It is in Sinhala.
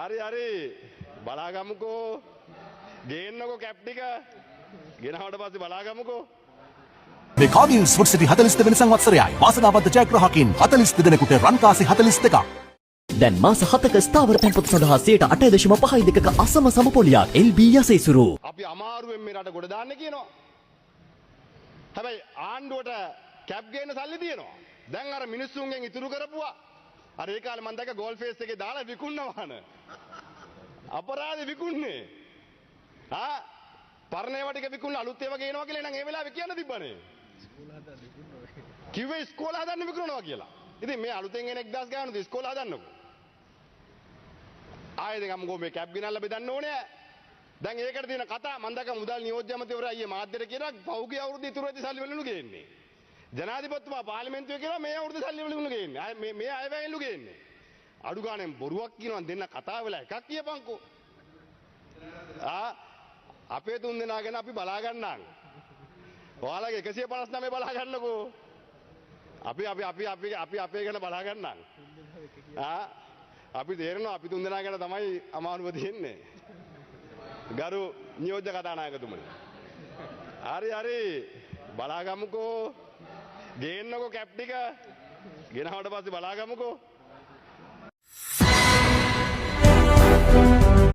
හරි බලාගමුකෝ. ගේන්නකෝ කැප් ටික. ගෙනාවට පස්සේ බලාගමුකෝ. මේ කාගිල් ස්පොට් සිටි 42 වෙනි සංවත්සරයයි වාසනාවන්ත ජයග්‍රාහකින් 42 දෙනෙකුට රන් කාසි 42ක්. දැන් මාස 7ක ස්ථාවර තැන්පතු සඳහා 8.52ක අසම සමපොලියක් LB යසෙසුරු. අපි අමාරුවෙන් මේ රට ගොඩ දාන්න කියනවා. හැබැයි ආණ්ඩුවට කැප් ගේන්න සල්ලි තියෙනවා. දැන් අර මිනිස්සුන්ගෙන් ඉතුරු කරපුවා. අර ඒ කාලේ මම දැක්ක ගෝල් ෆේස් එකේ දාලා විකුණනවාන. අපරාධෙ විකුණන්නේ. පරණ ඒවා ටික විකුණලා අලුත් ඒවා ගේනවා කියලා නම් ඒ වෙලාවේ කියන්න තිබ්බනේ. කිව්වේ ඉස්කෝල හදන්න විකුණනවා කියලා. ඉතින් මේ අලුතෙන් එන 1000 ගානද ඉස්කෝල හදන්නකෝ. ආයෙත් ගම්කෝ මේ කැප් ගෙනල්ලා බෙදන්න ඕනේ. දැන් ඒකට තියෙන කතා මම දැක්ක මුදල් නියෝජ්‍ය අමාත්‍යවරයා අයියේ මාධ්‍යට කියනවා පහුගිය අවුරුද්දේ ඉතුරු වෙච්ච සල්ලි වලිනු ගේන්නේ. ජනාධිපතිතුමා පාර්ලිමේන්තුවේ කියනවා මේ අවුරුද්දේ සල්ලි වලිනු ගේන්නේ. මේ අයවැයෙන්ලු ගේන්නේ. අඩු ගානෙන් බොරුවක් කියනවා දෙන්න කතා වෙලා එකක් කියපන්කෝ. අපේ තුන් දෙනා ගැන අපි බලා ගන්නම්. ඔයාලගේ 159 බලා ගන්නකෝ. අපි අපේ ගැන බලා ගන්නම්. අපි තේරෙනවා අපි තුන් දෙනා ගැන තමයි අමාරුව තියෙන්නේ. ගරු නියෝජ්‍ය කතානායකතුමනි. හරි බලාගමුකෝ. ගේන්නකෝ කැප් ටික. ගෙනාවට පස්සේ බලාගමුකෝ.